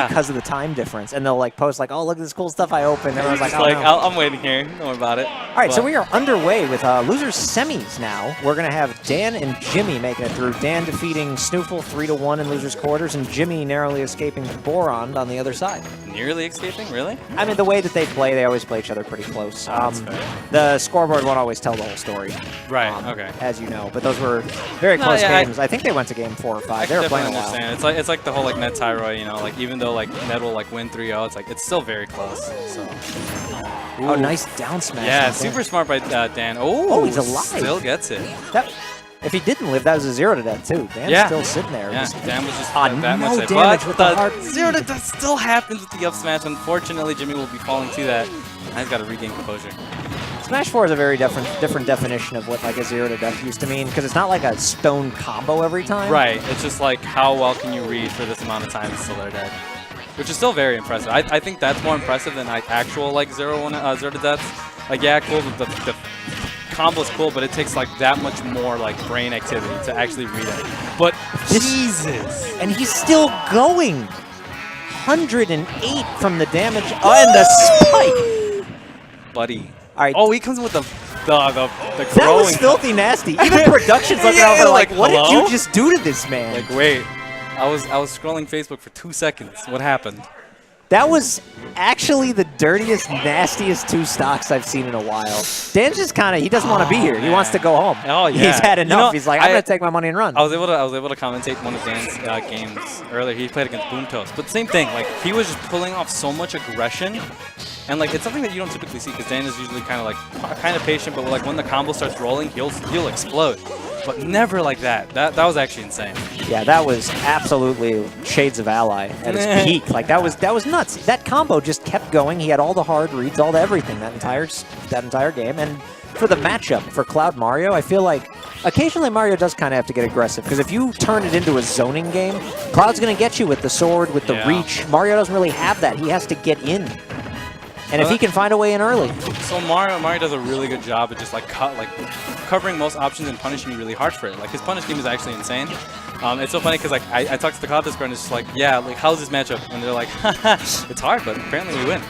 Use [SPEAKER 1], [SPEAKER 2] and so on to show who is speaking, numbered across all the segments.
[SPEAKER 1] because of the time difference. And they'll like post like, oh, look at this cool stuff I opened. And everyone's like, oh,
[SPEAKER 2] I'm waiting here. Don't worry about it.
[SPEAKER 1] All right, so we are underway with losers semis now. We're going to have Dan and Jimmy making it through. Dan defeating Snoofle 3-1 in losers quarters, and Jimmy narrowly escaping Boron on the other side.
[SPEAKER 2] Nearly escaping? Really?
[SPEAKER 1] I mean, the way that they play, they always play each other pretty close. The scoreboard won't always tell the whole story.
[SPEAKER 2] Right, okay.
[SPEAKER 1] As you know. But those were very close games. I think they went to game 4 or 5. They were playing a while.
[SPEAKER 2] It's like the whole like Ned Tyroy, you know, like even though like Ned will like win 3-0, it's like it's still very close. So. Ooh.
[SPEAKER 1] Oh, nice down smash.
[SPEAKER 2] Yeah, super smart by Dan. Oh,
[SPEAKER 1] he's alive.
[SPEAKER 2] Still gets it.
[SPEAKER 1] If he didn't live, that was a 0 to death too. Dan's still sitting there.
[SPEAKER 2] Yeah, Dan was just
[SPEAKER 1] that
[SPEAKER 2] much
[SPEAKER 1] no damage with the hard
[SPEAKER 2] 0 to death still happens with the up smash. Unfortunately, Jimmy will be falling to that. Now he's got to regain composure.
[SPEAKER 1] Smash 4 is a very different definition of what like a 0 to death used to mean, because it's not like a stone combo every time.
[SPEAKER 2] Right. It's just like how well can you read for this amount of time until they're dead, which is still very impressive. I think that's more impressive than like actual like 0 to deaths. Like yeah, cool. The combo's cool, but it takes like that much more like brain activity to actually read it. But Jesus,
[SPEAKER 1] and he's still going. 108 from the damage and the spike,
[SPEAKER 2] buddy.
[SPEAKER 1] All right.
[SPEAKER 2] Oh, he comes in with the growing.
[SPEAKER 1] That was filthy nasty. Even production's looking over like, what did you just do to this man?
[SPEAKER 2] Like, wait, I was scrolling Facebook for 2 seconds. What happened?
[SPEAKER 1] That was actually the dirtiest, nastiest 2 stocks I've seen in a while. Dan's just kind of, he doesn't want to be here. He wants to go home.
[SPEAKER 2] Oh, yeah.
[SPEAKER 1] He's had enough. He's like, I'm going to take my money and run.
[SPEAKER 2] I was able to commentate one of Dan's games earlier. He played against Boom Toast. But same thing. Like, he was just pulling off so much aggression. And, like, it's something that you don't typically see because Dan is usually kind of patient. But, like, when the combo starts rolling, he'll explode. But never like that. That was actually insane.
[SPEAKER 1] Yeah, that was absolutely shades of Ally at its peak. Like that was nuts. That combo just kept going. He had all the hard reads, all the everything that entire game. And for the matchup for Cloud Mario, I feel like occasionally Mario does kind of have to get aggressive because if you turn it into a zoning game, Cloud's going to get you with the sword, with the reach. Mario doesn't really have that. He has to get in. And if he can find a way in early.
[SPEAKER 2] So Mario does a really good job at just like covering most options and punishing you really hard for it. Like his punish game is actually insane. It's so funny because like I talked to the Cloud Discord and it's just like, yeah, like how's this matchup? And they're like, it's hard, but apparently we win.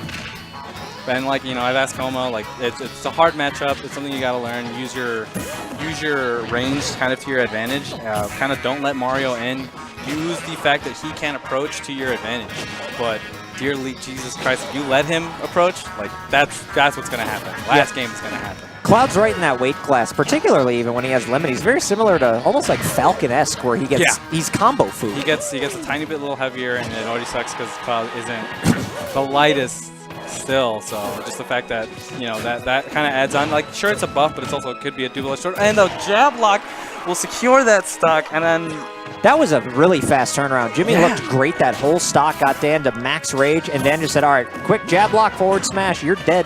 [SPEAKER 2] And like, you know, I've asked Como, like it's a hard matchup. It's something you gotta learn. Use your range kind of to your advantage. Kind of don't let Mario in. Use the fact that he can't approach to your advantage. But dearly Jesus Christ, if you let him approach, like that's what's gonna happen. Last game is gonna happen.
[SPEAKER 1] Cloud's right in that weight class, particularly even when he has limit. He's very similar to almost like Falcon-esque, where he gets he's combo food.
[SPEAKER 2] He gets a tiny bit little heavier, and it already sucks because Cloud isn't the lightest still. So just the fact that that kind of adds on. Like sure, it's a buff, but it could be a double-edged sword. And the jab lock will secure that stock, and then.
[SPEAKER 1] That was a really fast turnaround. Jimmy looked great. That whole stock got Dan to max rage, and Dan just said, all right, quick jab lock, forward smash. You're dead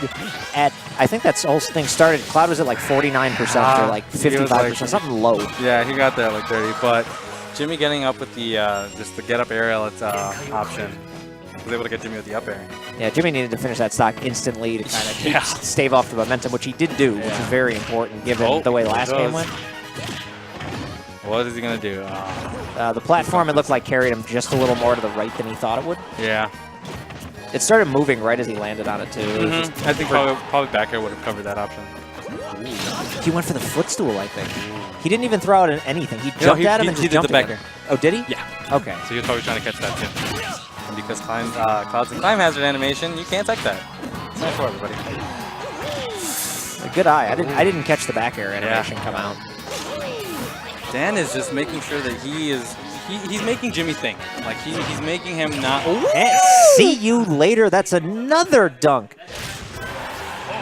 [SPEAKER 1] at, I think that's the whole thing started. Cloud was at like 49% or like 55%, like, something low.
[SPEAKER 2] Yeah, he got there at like 30, but Jimmy getting up with the just the get up aerial option. Was able to get Jimmy with the up air.
[SPEAKER 1] Yeah, Jimmy needed to finish that stock instantly to kind of stave off the momentum, which he did do, which is very important given the way last game went.
[SPEAKER 2] What is he going to do?
[SPEAKER 1] The platform, it looked like carried him just a little more to the right than he thought it would.
[SPEAKER 2] Yeah.
[SPEAKER 1] It started moving right as he landed on it, too.
[SPEAKER 2] I think probably back air would have covered that option.
[SPEAKER 1] He went for the footstool, I think. He didn't even throw out anything. He jumped at him and just jumped
[SPEAKER 2] the back air.
[SPEAKER 1] Oh, did he?
[SPEAKER 2] Yeah.
[SPEAKER 1] Okay.
[SPEAKER 2] So he was probably trying to catch that, too. And because Cloud's in Climb Hazard animation, you can't take that. It's not for everybody.
[SPEAKER 1] Good eye. I didn't catch the back air animation come out.
[SPEAKER 2] Dan is just making sure that he's making Jimmy think. Like he's making him not.
[SPEAKER 1] See you later. That's another dunk.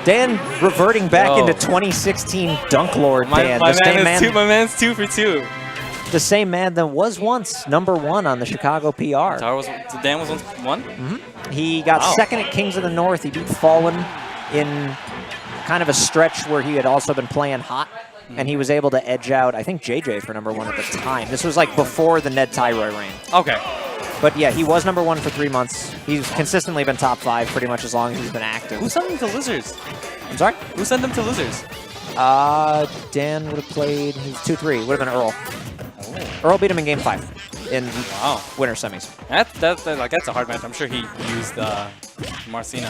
[SPEAKER 1] Dan reverting back into 2016 Dunk Lord Dan.
[SPEAKER 2] My man's 2 for 2.
[SPEAKER 1] The same man that was once #1 on the Chicago PR.
[SPEAKER 2] Dan was once 1?
[SPEAKER 1] Mm-hmm. He got second at Kings of the North. He beat Fallen in kind of a stretch where he had also been playing hot. And he was able to edge out, I think, JJ for #1 at the time. This was like before the Ned Tyroy reign.
[SPEAKER 2] Okay.
[SPEAKER 1] But yeah, he was #1 for 3 months. He's consistently been top 5 pretty much as long as he's been active.
[SPEAKER 2] Who sent him to losers?
[SPEAKER 1] I'm sorry?
[SPEAKER 2] Who sent him to losers?
[SPEAKER 1] Dan would have played, he was 2-3. Would have been Earl. Earl beat him in game 5. in
[SPEAKER 2] Wow.
[SPEAKER 1] winter semis.
[SPEAKER 2] That's a hard match. I'm sure he used Marcina.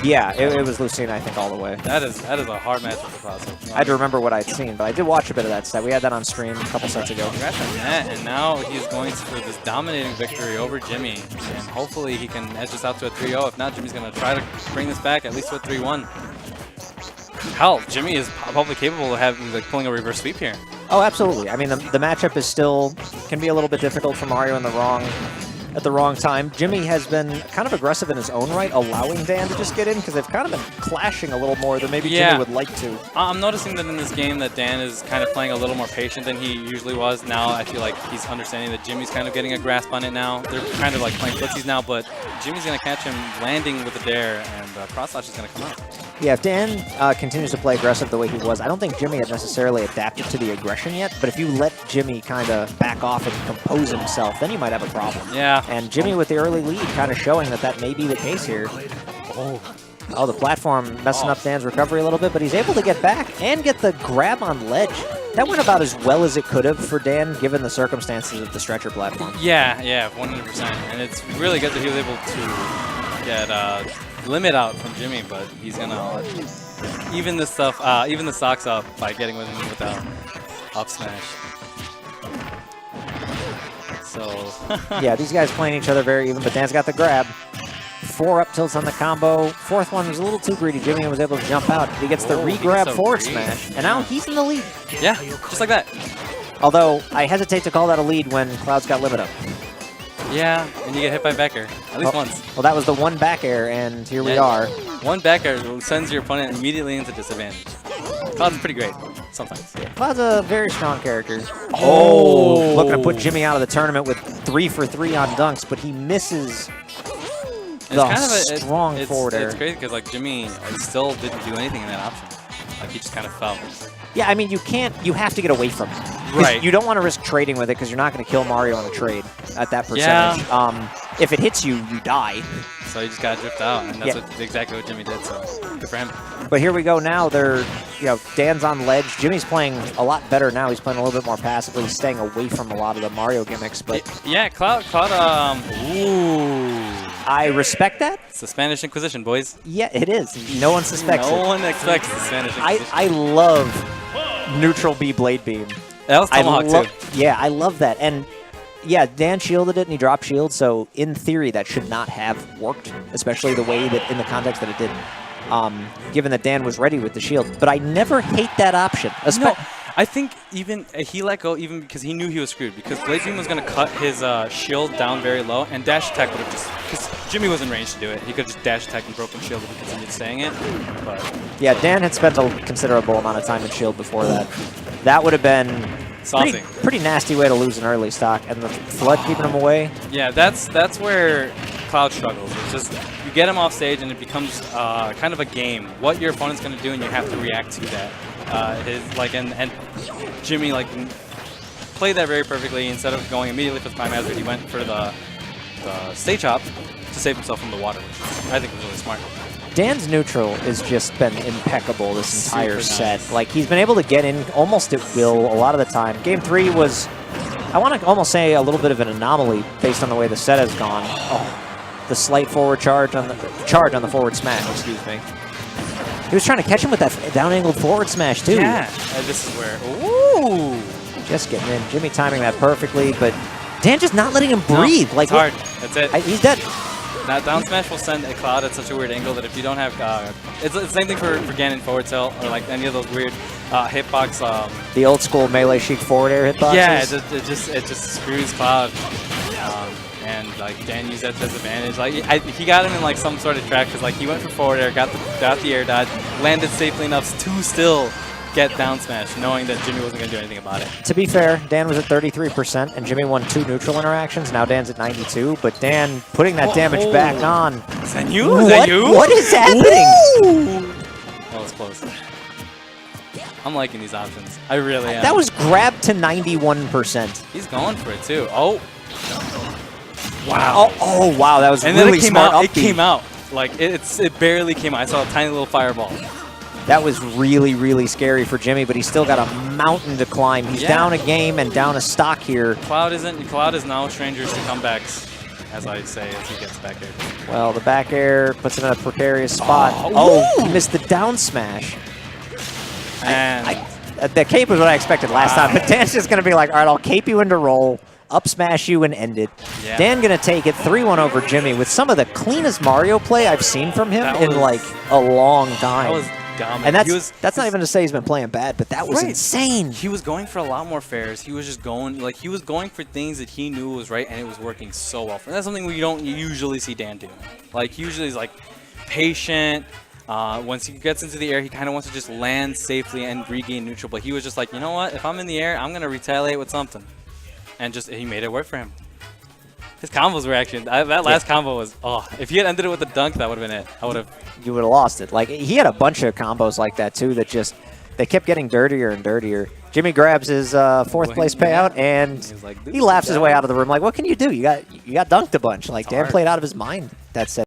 [SPEAKER 1] Yeah, it was Lucina, I think, all the way.
[SPEAKER 2] That is a hard match with the Cloud.
[SPEAKER 1] I had to remember what I'd seen, but I did watch a bit of that set. We had that on stream a couple sets ago.
[SPEAKER 2] Congrats on that, and now he's going for this dominating victory over Jimmy, and hopefully he can edge us out to a 3-0. If not, Jimmy's going to try to bring this back at least to a 3-1. Hell, Jimmy is probably capable of having pulling a reverse sweep here.
[SPEAKER 1] Oh, absolutely. I mean, the matchup is still can be a little bit difficult for Mario at the wrong time. Jimmy has been kind of aggressive in his own right, allowing Dan to just get in because they've kind of been clashing a little more than maybe Jimmy would like to.
[SPEAKER 2] I'm noticing that in this game that Dan is kind of playing a little more patient than he usually was. Now I feel like he's understanding that Jimmy's kind of getting a grasp on it now. They're kind of like playing footsies now, but Jimmy's going to catch him landing with a dare, and cross slash is going to come out.
[SPEAKER 1] Yeah, if Dan continues to play aggressive the way he was, I don't think Jimmy had necessarily adapted to the aggression yet, but if you let Jimmy kind of back off and compose himself, then you might have a problem.
[SPEAKER 2] Yeah.
[SPEAKER 1] And Jimmy with the early lead kind of showing that may be the case here. Oh, the platform messing up Dan's recovery a little bit, but he's able to get back and get the grab on ledge. That went about as well as it could have for Dan, given the circumstances of the stretcher platform.
[SPEAKER 2] Yeah, 100%. And it's really good that he was able to get limit out from Jimmy, but he's gonna even the socks up by getting with him without up smash. So
[SPEAKER 1] yeah, these guys playing each other very even, but Dan's got the grab. 4 up tilts on the combo. Fourth one was a little too greedy. Jimmy was able to jump out. He gets the re-grab forward smash, and now he's in the lead.
[SPEAKER 2] Yeah, just like that.
[SPEAKER 1] Although, I hesitate to call that a lead when Cloud's got limit up.
[SPEAKER 2] Yeah, and you get hit by back air, at least once.
[SPEAKER 1] Well, that was the one back air, and here we are.
[SPEAKER 2] One back air sends your opponent immediately into disadvantage. Cloud's pretty great, sometimes. Yeah.
[SPEAKER 1] Cloud's a very strong character. Oh! Looking to put Jimmy out of the tournament with 3 for 3 on dunks, but he misses the strong forward air.
[SPEAKER 2] It's crazy because like Jimmy still didn't do anything in that option. Like he just kind of fell.
[SPEAKER 1] Yeah, I mean you have to get away from it.
[SPEAKER 2] Right.
[SPEAKER 1] You don't want to risk trading with it because you're not going to kill Mario on a trade at that percentage.
[SPEAKER 2] Yeah.
[SPEAKER 1] If it hits you, you die.
[SPEAKER 2] So you just got to drift out, and that's exactly what Jimmy did. So good for him.
[SPEAKER 1] But here we go now. Dan's on ledge. Jimmy's playing a lot better now. He's playing a little bit more passively. He's staying away from a lot of the Mario gimmicks. But
[SPEAKER 2] yeah, Cloud. Ooh.
[SPEAKER 1] I respect that.
[SPEAKER 2] It's the Spanish Inquisition, boys.
[SPEAKER 1] Yeah, it is. No one suspects it.
[SPEAKER 2] No one expects the Spanish Inquisition.
[SPEAKER 1] I love neutral B blade beam.
[SPEAKER 2] That was Tomahawk too.
[SPEAKER 1] Yeah, I love that. And yeah, Dan shielded it and he dropped shield, so in theory that should not have worked, especially the way that in the context that it didn't, given that Dan was ready with the shield. But I never hate that option.
[SPEAKER 2] No, I think even he let go even because he knew he was screwed, because Blade Beam was going to cut his shield down very low, and dash attack would have just, because Jimmy was in range to do it, he could have just dash attack and broken shield if he continued saying it. But
[SPEAKER 1] yeah, Dan had spent a considerable amount of time in shield before that. That would have been pretty nasty way to lose an early stock, and the flood keeping him away.
[SPEAKER 2] Yeah, that's where Cloud struggles. It's just you get him off stage and it becomes kind of a game. What your opponent's going to do, and you have to react to that. And Jimmy played that very perfectly. Instead of going immediately for the Prime Hazard, he went for the stage hop to save himself from the water, which I think was really smart.
[SPEAKER 1] Dan's neutral has just been impeccable this entire set. Like, he's been able to get in almost at will a lot of the time. Game 3 was, I want to almost say, a little bit of an anomaly based on the way the set has gone. Oh, the slight forward charge on the forward smash, excuse me. He was trying to catch him with that down-angled forward smash, too.
[SPEAKER 2] Yeah, this is where, ooh!
[SPEAKER 1] Just getting in. Jimmy timing that perfectly, but Dan just not letting him breathe.
[SPEAKER 2] No, it's hard. That's it.
[SPEAKER 1] He's dead.
[SPEAKER 2] That down smash will send a Cloud at such a weird angle that if you don't have, it's the same thing for Ganon forward tilt or like any of those weird hitbox.
[SPEAKER 1] The old school melee chic forward air hitboxes.
[SPEAKER 2] Yeah, it just screws Cloud, and like Dan used that to his advantage. Like he got him in like some sort of track because like he went for forward air, got the air dodge, landed safely enough to still get down smash, knowing that Jimmy wasn't going to do anything about it.
[SPEAKER 1] To be fair, Dan was at 33%, and Jimmy won 2 neutral interactions. Now Dan's at 92, but Dan putting that damage back on.
[SPEAKER 2] Is that you? Is that you?
[SPEAKER 1] What is happening?
[SPEAKER 2] Ooh. That was close. I'm liking these options. I really am.
[SPEAKER 1] That was grabbed to 91%.
[SPEAKER 2] He's going for it, too. Oh. Wow.
[SPEAKER 1] Oh, wow. That was
[SPEAKER 2] and
[SPEAKER 1] really
[SPEAKER 2] then it came
[SPEAKER 1] smart
[SPEAKER 2] out.
[SPEAKER 1] upbeat.
[SPEAKER 2] It came out. Like, it barely came out. I saw a tiny little fireball.
[SPEAKER 1] That was really, really scary for Jimmy, but he's still got a mountain to climb. He's down a game and down a stock here.
[SPEAKER 2] Cloud is now strangers to comebacks, as I say, as he gets back air.
[SPEAKER 1] Well, the back air puts him in a precarious spot. Oh, he missed the down smash.
[SPEAKER 2] And
[SPEAKER 1] The cape was what I expected last time, but Dan's just going to be like, all right, I'll cape you into roll, up smash you, and end it.
[SPEAKER 2] Yeah.
[SPEAKER 1] Dan going to take it 3-1 over Jimmy with some of the cleanest Mario play I've seen from him in like a long time.
[SPEAKER 2] That was dumb.
[SPEAKER 1] And that's not even to say he's been playing bad, but that was insane.
[SPEAKER 2] He was going for a lot more fairs. He was just going, like, he was going for things that he knew was right, and it was working so well. And that's something we don't usually see Dan do. Like, usually he's, like, patient. Once he gets into the air, he kind of wants to just land safely and regain neutral. But he was just like, you know what? If I'm in the air, I'm going to retaliate with something. And just, he made it work for him. His combos were actually, that last combo was, if he had ended it with a dunk, that would have been it.
[SPEAKER 1] You would have lost it. Like, he had a bunch of combos like that, too, that just, they kept getting dirtier and dirtier. Jimmy grabs his fourth place payout, and he laughs his way out of the room. Like, what can you do? You got dunked a bunch. Like, Dan played out of his mind that set.